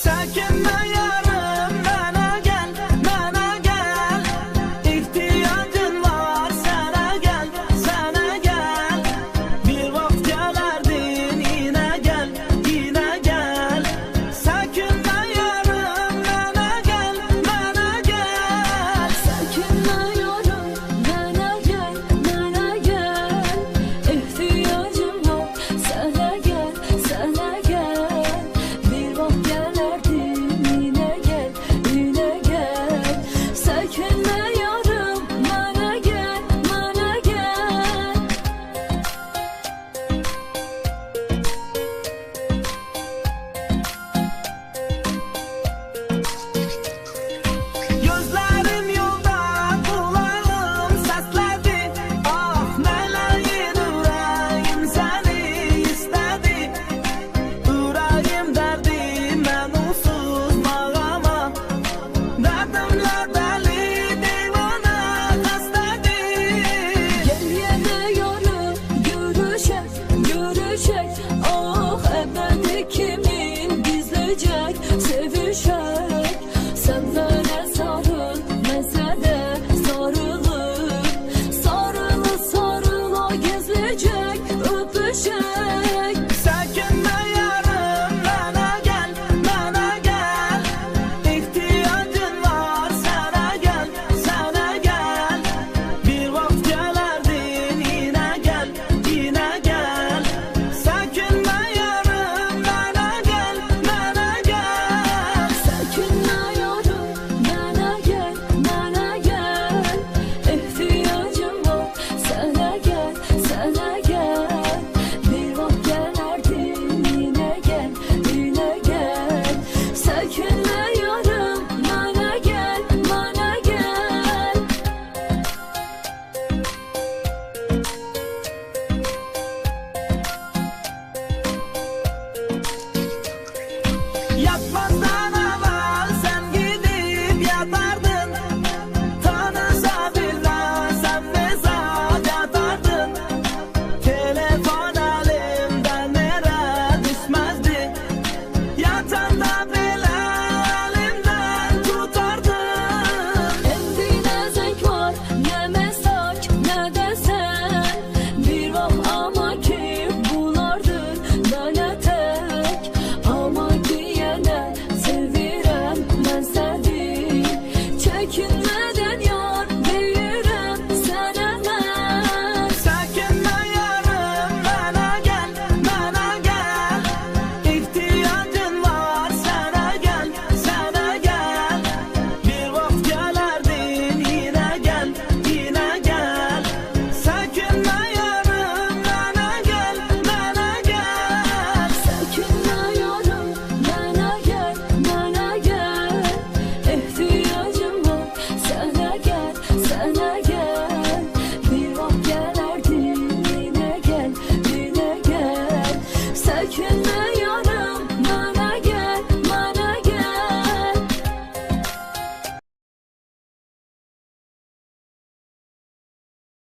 Çəkinmə yarım, mənə gəl, mənə gəl. İhtiyacın var, sənə gəl, sənə gəl. Bir vaxt gələrdin, yenə gəl, yenə gəl. Çəkinmə yarım, mənə gəl, mənə gəl. Çəkinmə yarım, mənə gəl, mənə gəl. İhtiyacım var, sənə gəl, sənə gəl. Bir vaxt gələrdin, yenə gəl, yenə gəl. Çəkinmə yarım, mənə gəl, mənə gəl. Gözlərim yolda, qulağım səslədi. Ah, mələyin ürəyim səni istədi. Ürəyim dərdi, mən onsuz mağama. Dərdimlə dəli, divana xəstədir. Gel yenə yarım, görüşək, görüşək. Ah, əbədi kimin gizləyəcək, sevişək. Sən mənə sarıl, mənsə də sarılır. Sarılı sarıla gizləyəcək, öpüşək. Çəkinmə yarım, mənə gəl, mənə gəl. İhtiyacın var, sənə gəl, sənə gəl. Bir vaxt gələrdin, yenə gəl, yenə gəl. Çəkinmə yarım, mənə gəl, mənə gəl. Çəkinmə yarım, mənə gəl, mənə gəl. İhtiyacım var, sənə gəl, sənə gəl. Bir vaxt gələrdin, yenə gəl, yenə gəl. Çəkinmə yarım, mənə gəl, mənə gəl. Yatmazdan evvel sen gidip yatardın. Tanısa bilmezsem mesaj atardın. Telefon elimden nereye düşmezdi. Yatanda bile elimden tutardın. Endine zevk var, ne mesaj, ne desen. Bir vaxt ama ki bulardır mənə tək. Ama ki yenə sevirəm mən səni. Çəkinmədən yar deyirəm sənə mən. Çəkinmə yarım, mənə gəl, mənə gəl. İhtiyacın var, sənə gəl, sənə gəl. Bir vaxt gələrdin, yenə gəl, yenə gəl. Çəkinmə yarım, mənə gəl, mənə gəl. Çəkinmə yarım, mənə gəl, mənə gəl. İhtiyacım var, sənə gəl, sənə gəl. Bir vaxt gələrdin, yenə gəl, yenə gəl. Çəkinmə